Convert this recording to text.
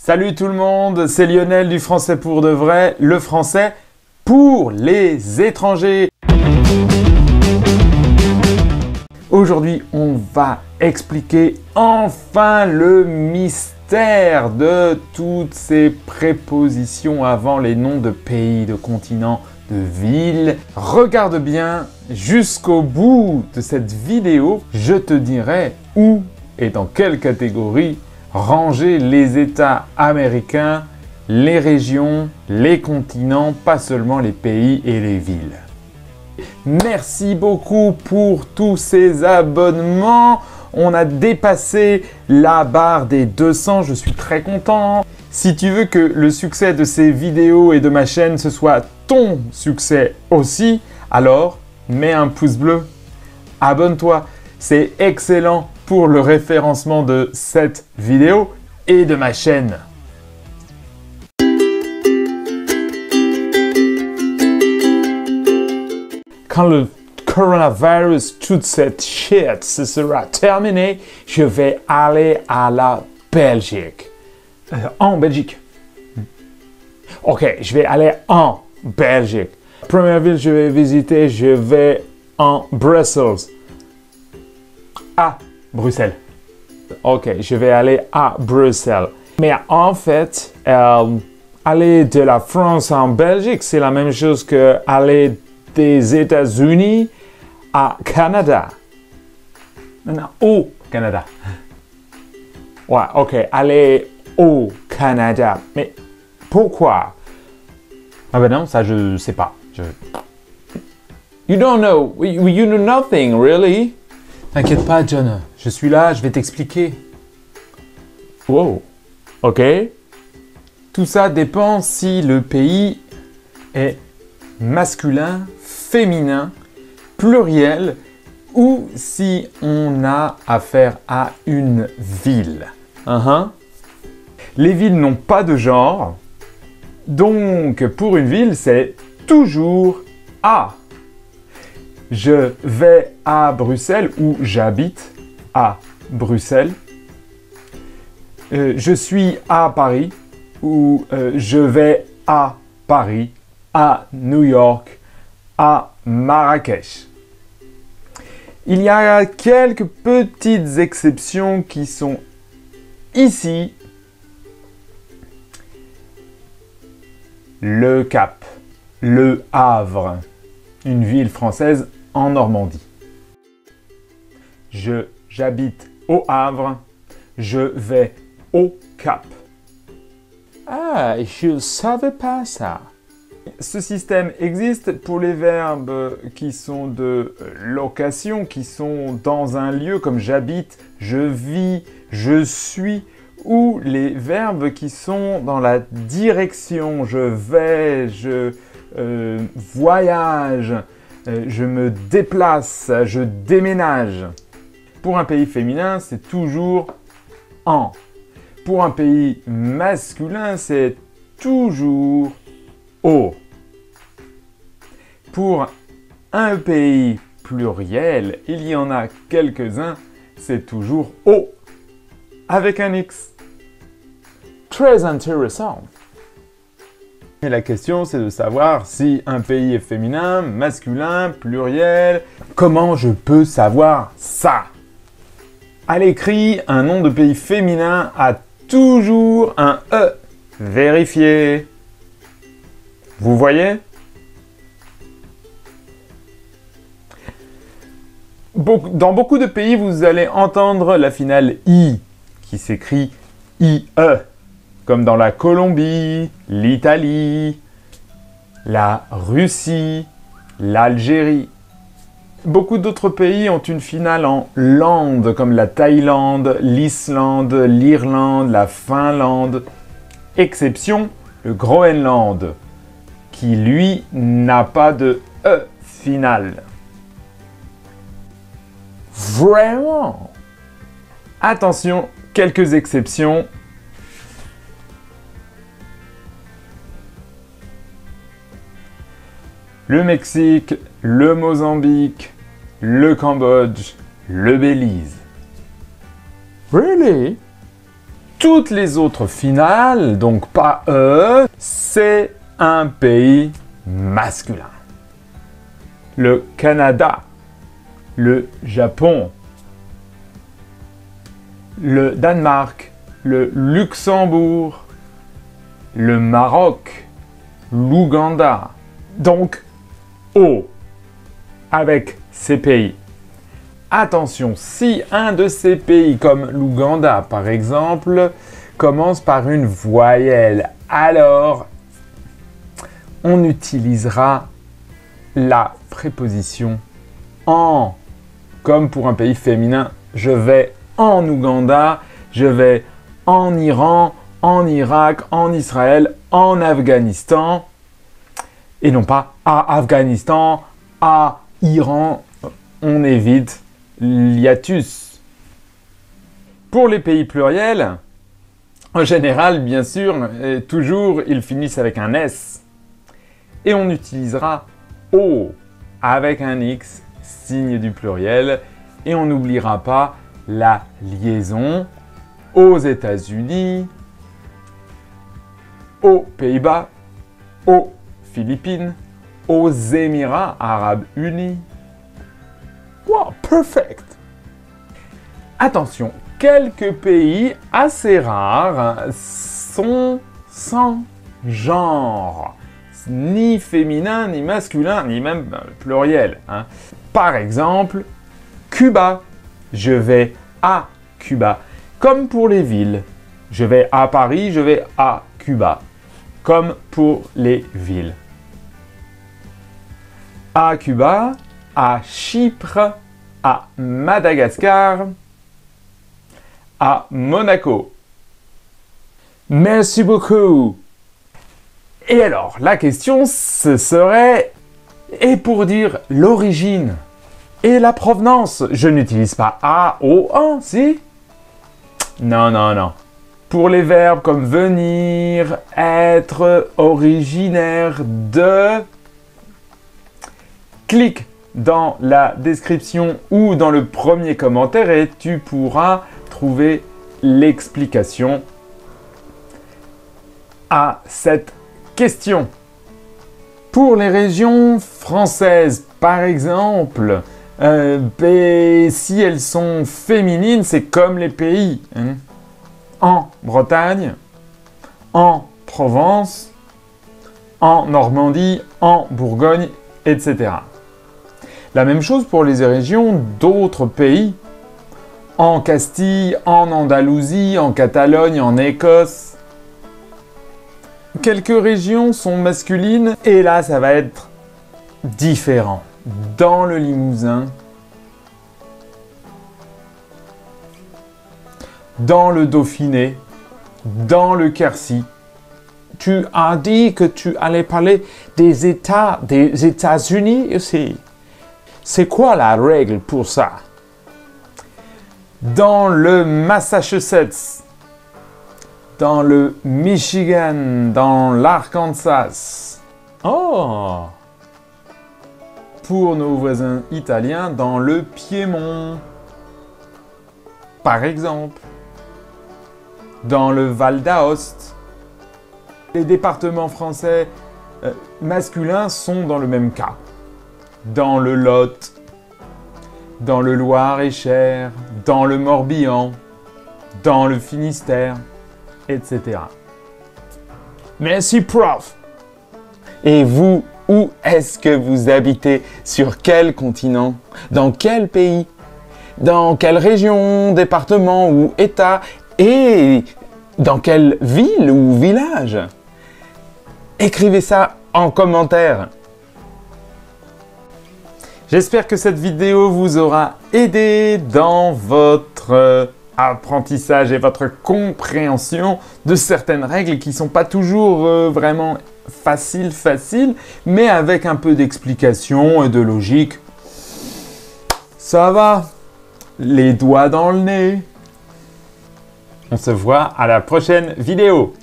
Salut tout le monde, c'est Lionel du Français pour de vrai, le français pour les étrangers. Aujourd'hui, on va expliquer enfin le mystère de toutes ces prépositions avant les noms de pays, de continents, de villes. Regarde bien jusqu'au bout de cette vidéo, je te dirai où et dans quelle catégorie ranger les États américains, les régions, les continents, pas seulement les pays et les villes. Merci beaucoup pour tous ces abonnements. On a dépassé la barre des 200, je suis très content. Si tu veux que le succès de ces vidéos et de ma chaîne ce soit ton succès aussi, alors mets un pouce bleu, abonne-toi, c'est excellent pour le référencement de cette vidéo et de ma chaîne. Quand le coronavirus, toute cette shit, ce sera terminé, je vais aller à la Belgique. En Belgique. Ok, je vais aller en Belgique. Première ville que je vais visiter, je vais en Bruxelles. À Bruxelles. Ok, je vais aller à Bruxelles. Mais en fait, aller de la France en Belgique, c'est la même chose que aller des États-Unis à Canada. Non, au Canada. Ouais, ok, aller au Canada. Mais pourquoi? Ah ben non, ça je sais pas. You don't know. You know nothing, really. T'inquiète pas, John. Je suis là, je vais t'expliquer. Wow. Ok. Tout ça dépend si le pays est masculin, féminin, pluriel ou si on a affaire à une ville. Les villes n'ont pas de genre. Donc, pour une ville, c'est toujours à. Je vais à Bruxelles ou j'habite à Bruxelles. Je suis à Paris ou je vais à Paris, à New York, à Marrakech. Il y a quelques petites exceptions qui sont ici. Le Cap, Le Havre, une ville française en Normandie. J'habite au Havre, je vais au Cap. Ah, je ne savais pas ça. Ce système existe pour les verbes qui sont de location, qui sont dans un lieu comme j'habite, je vis, je suis, ou les verbes qui sont dans la direction, je vais, je voyage, je me déplace, je déménage. Pour un pays féminin, c'est toujours en. Pour un pays masculin, c'est toujours au. Pour un pays pluriel, il y en a quelques-uns, c'est toujours au. Avec un X. Très intéressant. Et la question, c'est de savoir si un pays est féminin, masculin, pluriel. Comment je peux savoir ça? À l'écrit, un nom de pays féminin a toujours un E. Vérifiez. Vous voyez? Dans beaucoup de pays, vous allez entendre la finale I, qui s'écrit IE, comme dans la Colombie, l'Italie, la Russie, l'Algérie. Beaucoup d'autres pays ont une finale en land, comme la Thaïlande, l'Islande, l'Irlande, la Finlande. Exception, le Groenland, qui lui n'a pas de E finale. Vraiment? Attention, quelques exceptions. Le Mexique, le Mozambique, le Cambodge, le Belize. Really? Toutes les autres finales, donc pas E, c'est un pays masculin. Le Canada, le Japon, le Danemark, le Luxembourg, le Maroc, l'Ouganda. Donc, O, avec ces pays. Attention, si un de ces pays, comme l'Ouganda par exemple, commence par une voyelle, alors on utilisera la préposition en. Comme pour un pays féminin, je vais en Ouganda, je vais en Iran, en Irak, en Israël, en Afghanistan, et non pas à Afghanistan, à Iran. On évite l'hiatus. Pour les pays pluriels, en général, bien sûr, toujours, ils finissent avec un S. Et on utilisera O avec un X, signe du pluriel. Et on n'oubliera pas la liaison aux États-Unis, aux Pays-Bas, aux Philippines, aux Émirats Arabes Unis. Wow, perfect! Attention, quelques pays assez rares sont sans genre. Ni féminin, ni masculin, ni même pluriel. Hein. Par exemple, Cuba. Je vais à Cuba. Comme pour les villes. Je vais à Paris, je vais à Cuba. Comme pour les villes. À Cuba, à Chypre, à Madagascar, à Monaco. Merci beaucoup. Et alors, la question, ce serait, et pour dire l'origine et la provenance, je n'utilise pas A, O, en, si? Non, non, non. Pour les verbes comme venir, être, originaire de, clique dans la description ou dans le premier commentaire et tu pourras trouver l'explication à cette question. Pour les régions françaises, par exemple, si elles sont féminines, c'est comme les pays. Hein. En Bretagne, en Provence, en Normandie, en Bourgogne, etc. La même chose pour les régions d'autres pays. En Castille, en Andalousie, en Catalogne, en Écosse. Quelques régions sont masculines et là, ça va être différent. Dans le Limousin, dans le Dauphiné, dans le Quercy. Tu as dit que tu allais parler des États-Unis aussi. C'est quoi la règle pour ça? Dans le Massachusetts, dans le Michigan, dans l'Arkansas. Oh! Pour nos voisins italiens, dans le Piémont. Par exemple. Dans le Val d'Aoste. Les départements français masculins sont dans le même cas. Dans le Lot, dans le Loir-et-Cher, dans le Morbihan, dans le Finistère, etc. Merci, prof! Et vous, où est-ce que vous habitez? Sur quel continent? Dans quel pays? Dans quelle région, département ou état? Et dans quelle ville ou village? Écrivez ça en commentaire. J'espère que cette vidéo vous aura aidé dans votre apprentissage et votre compréhension de certaines règles qui ne sont pas toujours vraiment faciles, mais avec un peu d'explication et de logique. Ça va, les doigts dans le nez. On se voit à la prochaine vidéo.